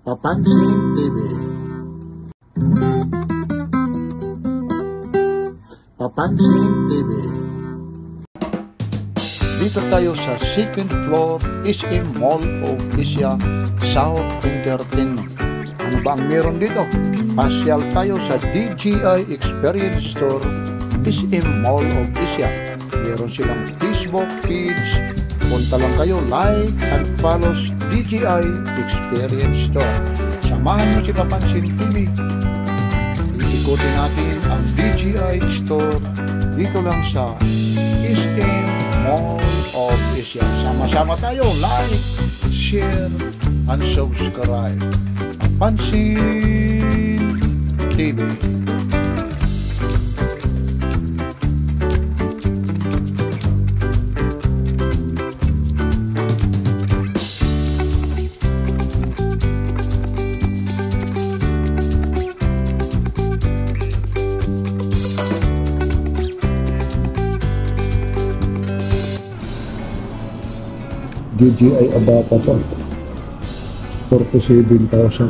Papansin TV. Papansin TV. Dito tayo sa second floor SM Mall of Asia South Entertainment. Ano ba ang meron dito? Pasyal tayo sa DJI Experience Store SM Mall of Asia. Meron silang Facebook page. Punta lang kayo, like and follow DJI Experience Store. Samahan mo si Papansin TV. Iikutin natin ang DJI Store dito lang sa SM Mall of Asia. Sama-sama tayo, like, share, and subscribe. Papansin TV. DJI Avata to 47,000.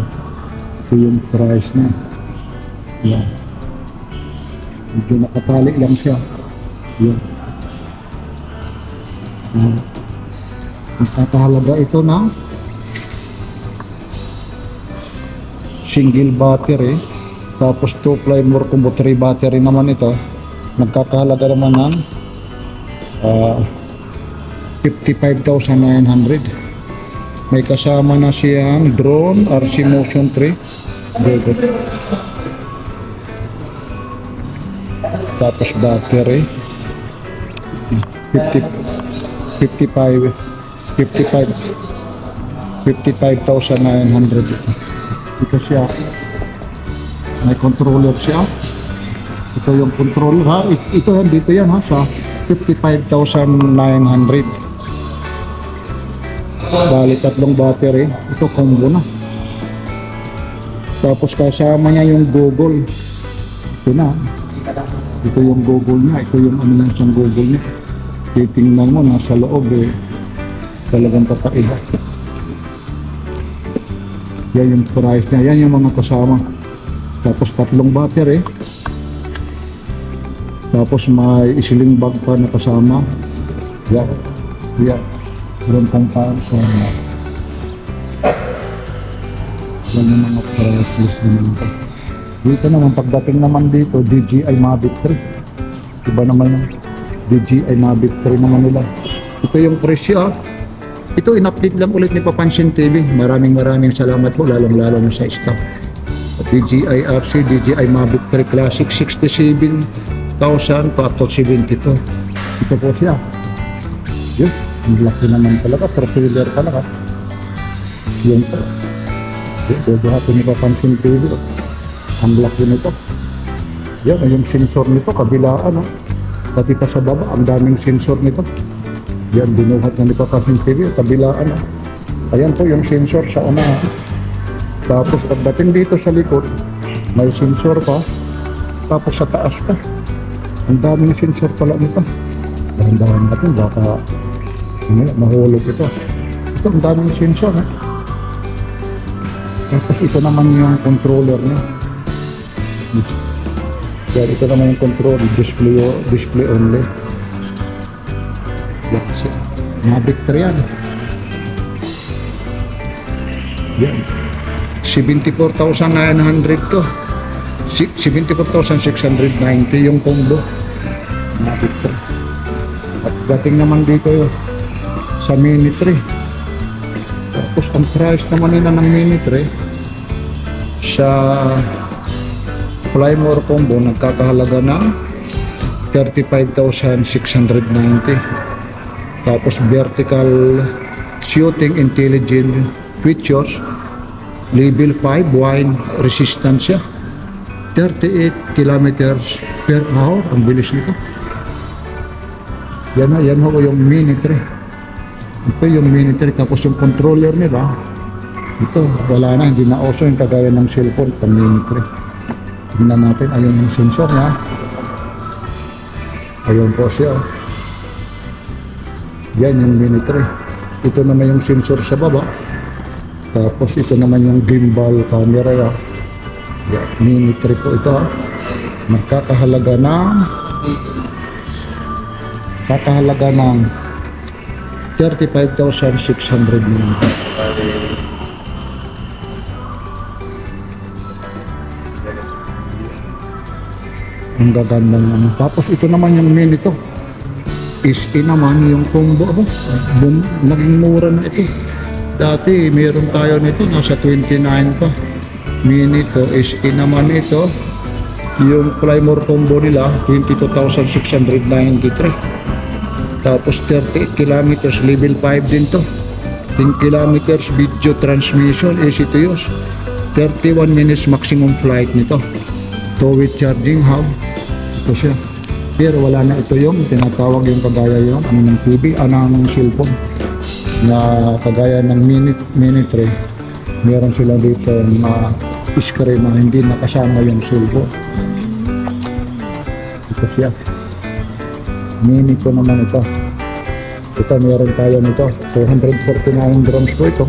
Ito yung price na yan. Medyo nakatali lang siya yan. Nakakahalaga ito ng single battery, tapos 2 Plymore combo 3 battery naman ito. Nagkakahalaga naman ng 55,900. May kasama na siyang drone, RC Motion 3. Tapos battery 55,900. Ito siya. May controller siya. Ito yung controller ha. Ito yan, dito yan ha, sa 55,900. Bali tatlong battery. Ito combo na. Tapos kasama niya yung Google. Ito na. Ito yung Google niya. Ito yung ano lang siyang Google niya. Titingnan mo nasa loob eh. Talagang kakaiba. Yan yung price niya. Yan yung mga kasama. Tapos tatlong battery. Tapos may sling bag pa na kasama. Yan. Yan. Meron pang parcel. Yan yung mga price list naman ito. Dito naman, pagdating naman dito, DJI Mavic 3. Iba naman yung DJI Mavic 3 naman nila. Ito yung presyo. Ito in-update lang ulit ni Papansin TV. Maraming salamat po, lalong-lalo na sa staff. DJI RC, DJI Mavic 3 Classic, 67,000 pa up to 72. Ito po siya. Yun. Ang laki naman talaga, propeller talaga. Yan po. Dodo hato ni Papansin TV. Ang laki nito. Yan, yung sensor nito, kabilaan. Pati pa sa baba, ang daming sensor nito. Yan, binuhat na ni Papansin TV, kabilaan. Ayan po yung sensor sa una. Tapos pagdating dito sa likod, may sensor pa. Tapos sa taas pa. Ang daming sensor pala nito. Dahan-dahan natin, baka mahulog ito. Ito, ang daming sensor. Tapos ito naman yung controller niya. Yan, ito naman yung control. Display only. Yan, Mavic 3 yan. Yan. 74,900 to. 74,690 yung combo. Mavic 3. At dating naman dito sa Mini 3. Tapos ang price naman nila ng Mini 3 sa Plymore combo nagkakahalaga ng 35,690. Tapos vertical shooting intelligent features, level 5 wind resistance siya, 38 kilometers per hour. Ang bilis nito. Yan ho yung Mini 3. Ito yung Mini 3. Tapos yung controller nila, ito wala na, hindi na uso yung kagaya ng cellphone pang Mini 3. Tingnan natin, ayun yung sensor niya. Ayun po siya. Yan yung Mini 3. Ito naman yung sensor sa baba. Tapos ito naman yung gimbal camera ya. Mini 3 po ito ha. Nagkakahalaga ng 35,600 naman. Ang gaganda naman. Tapos ito naman yung mini to. SE naman yung combo. Naging mura na ito. Dati meron tayo nito nasa 29 pa. Mini to. SE naman ito. Yung Plymore combo nila 22,693. Tapos 38 kilometers level 5 din to. 10 kilometers video transmission easy to use. 31 minutes maximum flight nito. Two-way charging hub. Ito siya. Pero wala na ito yung tinatawag yung kagaya yung ng TV, ng cellphone na kagaya ng mini 3. Meron sila dito na screen na hindi nakasama yung cellphone. Ito siya. Mini ko naman ito. Ito meron tayo nito. 249 grams po ito.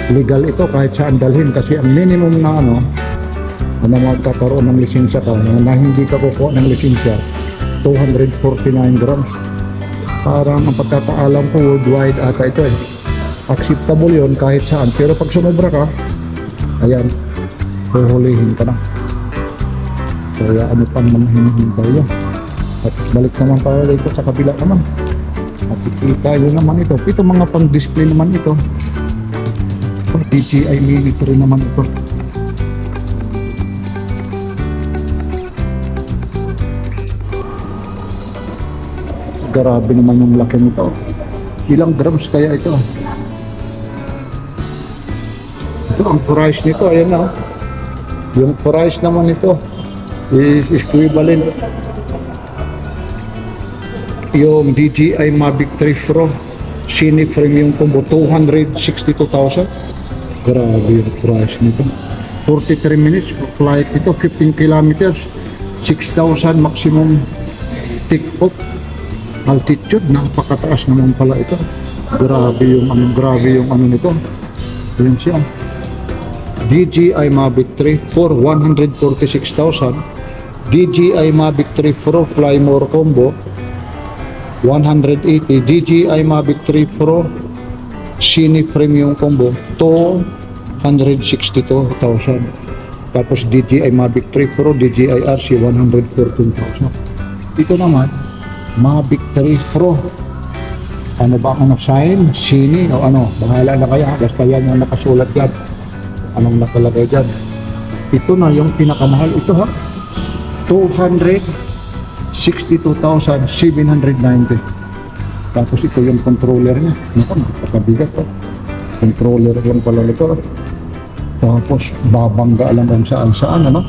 Legal ito kahit saan dalhin kasi ang minimum na na magkakaroon ng lisensya ka na hindi ka kukuha ng lisensya 249 grams. Parang ang pagkakaalam ko worldwide ata ito eh. Acceptable yon kahit saan. Pero pag sumobra ka, ayan, huhulihin ka na. Kaya ano pang hinihintay nyo. At balik naman tayo dito sa kabila naman. At ikita yun naman ito. Ito mga pang-display naman ito. DJI Mini 3 naman ito. Grabe naman yung laki nito. Ilang grams kaya ito? Ito ang price nito, ayan na. Yung price naman nito is equivalent. Yung DJI Mavic 3 Pro Cine Premium Combo 262,000. Grabe yung price nito. 43 minutes flight nito, 15 kilometers, 6,000 maximum take off. Altitude, napakataas naman pala ito. Grabe yung ano nito. Ayan siya. DJI Mavic 3 for 146,000. DJI Mavic 3 Pro Fly More Combo 180. DJI Mavic 3 Pro Cine Premium Combo 262,000. Tapos DJI Mavic 3 Pro DJI RC 114,000. Ito naman Mavic 3 Pro. Ano ba ang sign? Cine o ano? Bahala na kaya. Basta yan yung nakasulat yan. Anong nakalagay dyan? Ito na yung pinakamahal. Ito ha. 262,790. Tapos ito yung controller niya. Naku, napakabigat to. Controller lang pala nito. Tapos babangga lang kung saan ano.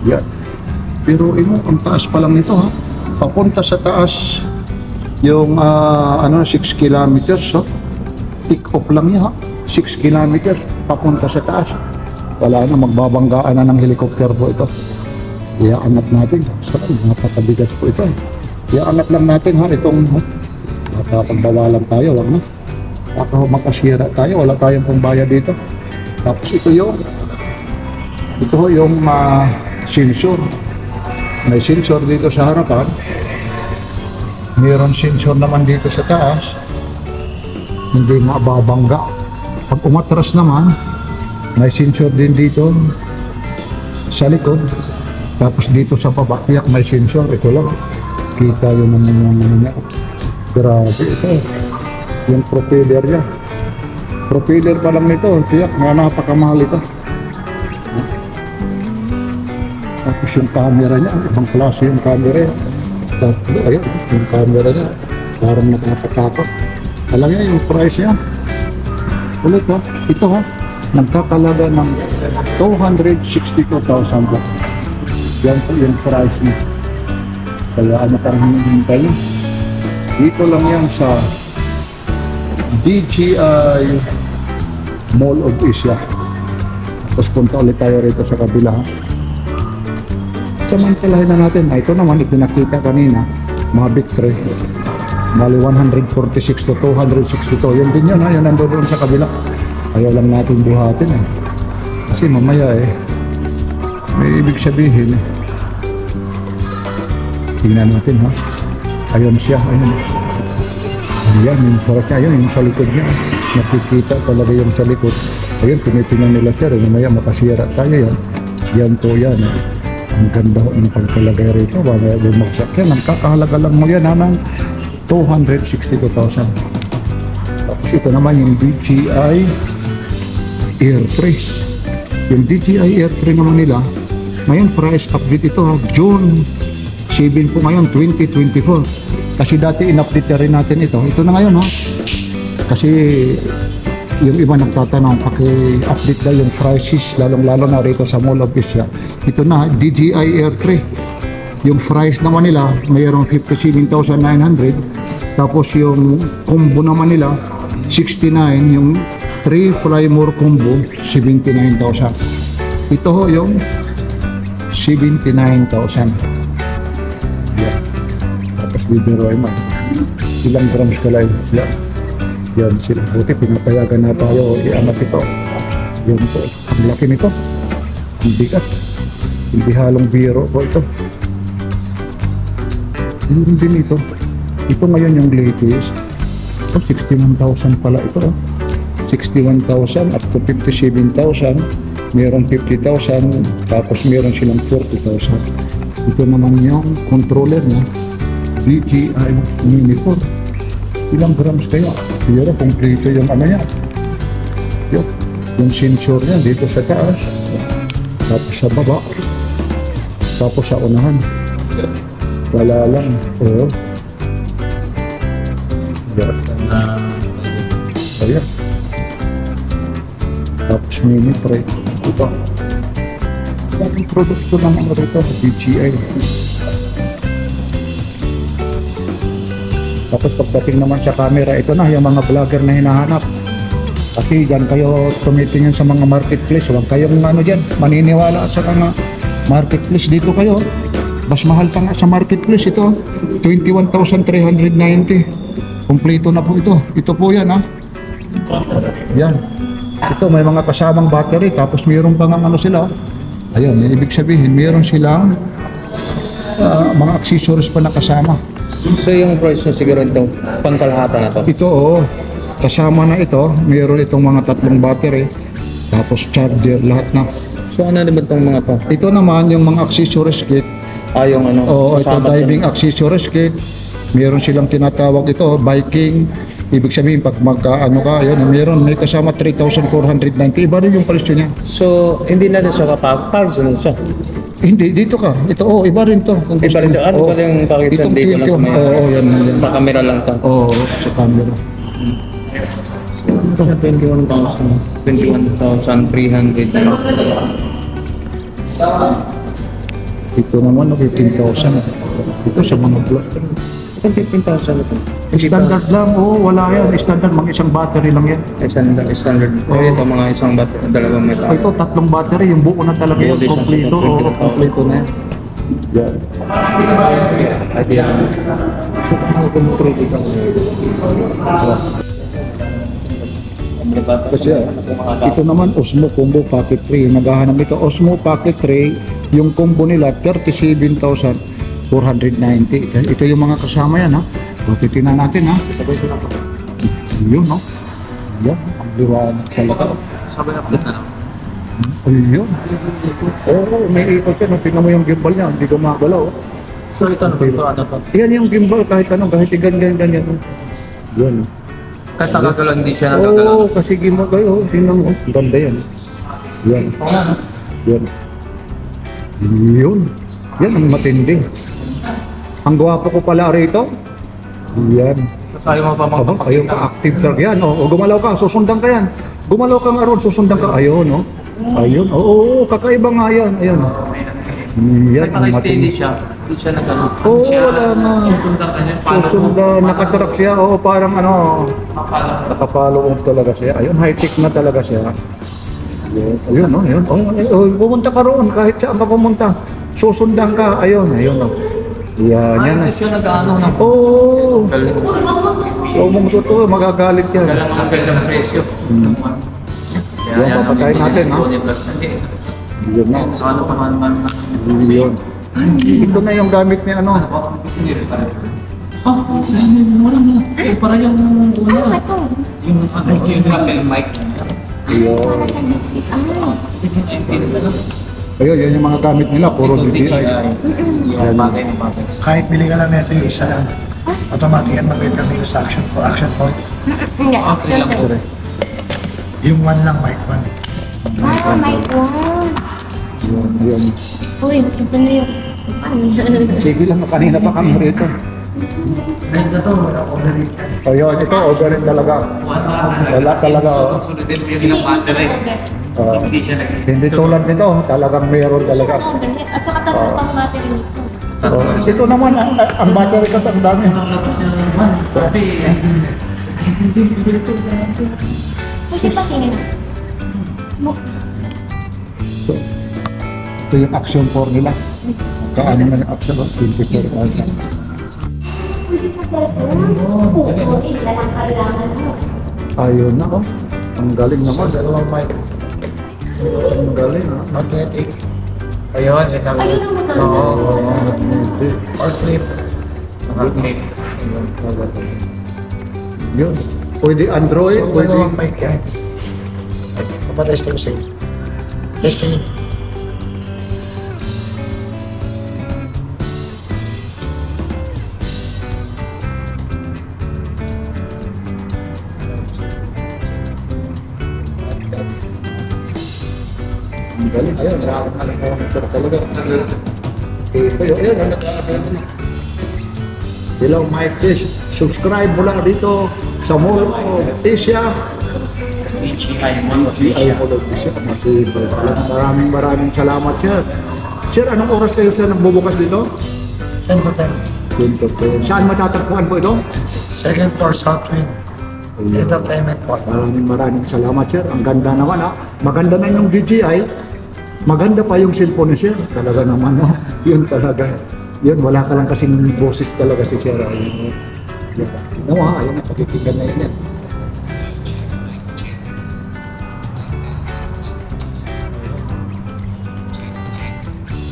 Yan. Pero ang taas pa lang nito ha. Papunta sa taas yung 6 kilometers take off lang niya 6 kilometers papunta sa taas. Wala na, magbabanggaan na ng helicopter po ito. Iaangat natin. Napakabigat po ito. Iaangat lang natin itong napapagbawalan tayo, wag na. Baka makasira tayo, wala tayong pambayad dito. Tapos ito yung sensor. May sensor dito sa harapan. Meron sensor naman dito sa taas. Hindi mababangga. Pag umatras naman, may sensor din dito sa likod. Tapos dito sa baba, tiyak may sensor. Ito lang. Kita yun naman yung niya. Grabe ito. Yung propeller niya. Propeller pa lang nito. Tiyak, napakamahal ito. Tapos yung camera niya, ibang klase yung camera niya. Tapos, ayan, yung camera niya, parang nakakatakot. Alam niya yung price niya. Ulit ito nagkakalaga ng 262,000 ba. Yan po yung price niya. Kaya ano pang hinihintay niya. Dito lang yan sa DJI Mall of Asia. Tapos punta ulit tayo rito sa kabila Samantalahin na natin. Ito naman, ipinakita kanina, Mavic 3. Bali 146 to 262. Yun din yun, yun nandoon sa kabila. Ayaw lang natin buhatin eh. Kasi mamaya eh, may ibig sabihin eh. Tingnan natin ha. Ayun siya, ayun. Ayan, yung parang siya, ayun, yung sa likod niya. Nakikita talaga yung sa likod. Ayun, tinitingnan nila sir, mamaya makasira tayo yan. Yan po yan eh. Ang ganda ho ng pagkalagay rito, mamaya bumagsak yan. Ang kakahalaga lang mo yan ha, ng 262,000. Tapos ito naman yung DJI Air 3. Yung DJI Air 3 naman nila, ngayon price update ito ha, June 7 po ngayon, 2024. Kasi dati in-update rin natin ito. Ito na ngayon, no? Kasi yung iba nagtatanong, paki-update daw yung prices, lalong-lalo na rito sa Mall of Asia. Ito na, DJI Air 3. Yung price naman nila, mayroong 57,900. Tapos yung combo naman nila, 69. Yung 3 Fly More combo, 79,000. Ito ho yung 79,000. Yeah. Tapos bibiroy man. Ilang grams ka lang. Yeah. Yan sila. Buti pinapayagan na tayo i-angat ito. Yan po. Ang laki nito. Ang bigat. Hindi halong biro po ito. Yun din ito. Ito ngayon yung latest. Ito 61,000 pala ito. 61,000 up to 57,000. Meron 50,000. Tapos meron silang 40,000. Ito naman yung controller niya. DJI Mini 4. Ilang grams kaya? Siguro kompleto yung ano niya. Yung sensor niya dito sa taas. Tapos sa baba. Tapos sa unahan. Wala lang. Oo. Ayan. Tapos mini pre. Ito. Yung produkto ng ano rito. DJI. Tapos pagdating naman sa camera, ito na yung mga vlogger na hinahanap. Kasi dyan kayo tumitingin sa mga marketplace. Huwag kayong ano dyan, maniniwala sa mga marketplace. Dito kayo, mas mahal pa nga sa marketplace ito. 21,390. Kompleto na po ito. Ito po yan ha. Yan. Ito may mga kasamang battery. Tapos mayroon pa nga ano sila. Ayun, ibig sabihin, mayroon silang mga accessories pa na kasama. So yung price na siguro ito, pangkalahatan na to? Ito oo, kasama na ito, mayroon itong mga 3 battery, tapos charger, lahat na. So ano naman itong mga to? Ito naman yung mga accessories kit. Yung ano? Oo, ito diving accessories kit. Meron silang tinatawag ito, biking. Ibig sabihin pag magka-ano ka, yun, may kasama 3,490. Iba rin yung presyo niya. So hindi na rin siya kapag-pags na siya? Hindi, dito ka. Ito, iba rin to. Iba rin to? Ano pala yung package itong dito lang sa may... Oo, yan. Sa camera lang to? Oo, sa camera. Ito sa 21,300. Ito naman, 15,000. Ito sa mga vlog. Ito 15,000 ito? Standard lang, wala yan. Standard, mga isang battery lang yan. Standard. Pero ito mga isang dalawang metal. Ito, 3 battery, yung buo na talaga yung kompleto. Oo, kompleto na yan. Yan. At yan. So, mga control dito. Kasi ito naman, Osmo Combo Pocket 3. Naghahanap ito, Osmo Pocket 3, yung combo nila, 37,490. Ito yung mga kasama yan, ha? O, titignan natin, ha? Sabay ko na po. Yun, no? Yan, ang liwanag talaga. Sabay update na lang. Ayun. Oo, may ikot yan. Tingnan mo yung gimbal niya, hindi gumagalaw. So ito ano to? Yan yung gimbal, kahit ganyan. Yan. Kahit nakagalaw, hindi siya nakagalaw. Oo, kasi gimbal kayo. Tingnan mo. Ganda yan. Yan. Yan. Yun. Yan ang matindi. Ang gwapo ko pala rito. Yan. Sayo mo pa mga Ayun ka, active talaga yan. O, gumalaw ka, susundan ka yan. Gumalaw ka nga ron, susundan ka. Ayun, no? Ayun. Oo, kakaiba nga yan. Ayun. Yan, ang matindi. siya. Hindi siya nagano. Oo, wala na. Susundan ka niya. Susundan, nakatrack siya. Oo, parang ano, nakapalo talaga siya. Ayun, high-tech na talaga siya. Ayun, no? Ayun. Oh, pumunta ka roon, kahit saan ka pumunta. Susundan ka. Ayun, no? Yan, yan. Hindi siya nag-ano na. Oo. Galing. Oo, totoo, magagalit yan. Galang mga ganda ng presyo. Yan, papatayin natin, ha? Yun na. Ano pa man. Yun. Ito na yung gamit ni ano. Para yung una. Ito. Yung lapel mic. Yun. Para sa gitlit. Ayun, yan yung mga gamit nila. Puro DJI. Yung bagay ng bagay. Kahit bili ka lang nito yung isa lang, automatic yan mag-repair na yung sa action port. Hindi, action lang. po. Yung one lang, mic one. Ah, my God. Yun. Uy, ito na yung... Sige lang, kanina pa kami rito. Dahil na to, wala order rin yan. Ayun, ito, overhead talaga. Wala talaga, oh. Sunod din yung battery. Hindi siya Hindi tulad nito, talagang meron talaga. At saka tatlo pang battery nito. Ito naman, ang battery ko, ang dami. Ang labas niya naman. Sabi, Pwede pa tingin na. So, ito yung action 4 nila. Kaano na yung action 24,000. Pwede sa cellphone. Oo, ilan ang kailangan mo. Ayun na, oh. Ang galing So, naman. dalawang mic, Ang galing, ah. magnetic, ayun, ito. Ayun ang maganda. Oo. Magnetic. or clip. Naka-click. Yun. Pwede Android, pwede... Dalawang mic yan. Kapatesting ko sa'yo. Testing. Ang galing. Ayun, sa akin na lang talaga. Ayun, ayun. Hello, Mike Fish. Subscribe mula dito sa Mall of Asia. DJI Mono DJI Mall of Asia. Maraming salamat, sir. Sir, anong oras kayo sir nagbubukas dito? 10 to 10. 10 to 10. Saan matatagpuan po ito? Second floor, south wing. Entertainment pot. Maraming salamat, sir. Ang ganda naman, ha. Maganda na yung DJI. Maganda pa yung cellphone ni sir. Talaga naman, no? Yun talaga. Yun, wala ka lang kasing boses talaga si sir. Yun. Tignan mo, ha. Yun ang pakikinggan na yun.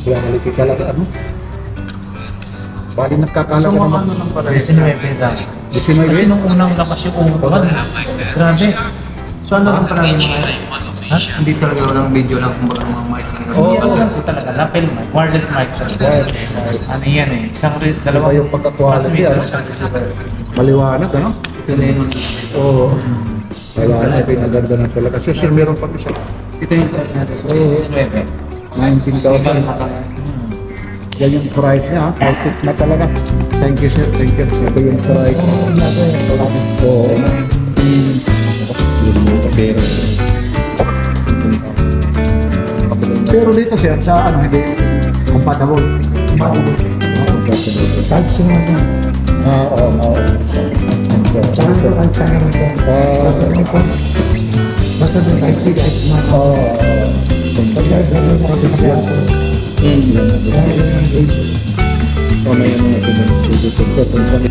Kaya maliki talaga, ano? Bali nagkakalaga So, naman. ano lang pala. 19 lang. 19? Kasi nung unang labas yung umupan, grabe. So ano lang pala yung mga... Ha? Hindi talaga walang video lang kung baga mga mic. Oo. Ano lang po talaga, lapel mic, wireless mic talaga. Ano yan eh, isang Iba yung pagka-quality, transmitter, ano? isang receiver. Maliwanag, ano? Ito na yun. Oo. Kaya ito yung naganda na talaga. Kasi sir, meron pa isa. Ito yung price natin. Oo. 19,000. 19,000. Yan yung price niya, ha? Outfit na talaga. Thank you, sir. Thank you. Ito yung price. Oo. Pero dito, sir, sa ano, hindi compatible. Kahit sino yan. Oo. Tsaka ito, kahit saan naman yan. Basta rin po. Basta doon, kahit si kahit man. Pag gagawin mo kasi kasi ako. Kaya yun ang game. Mamaya mga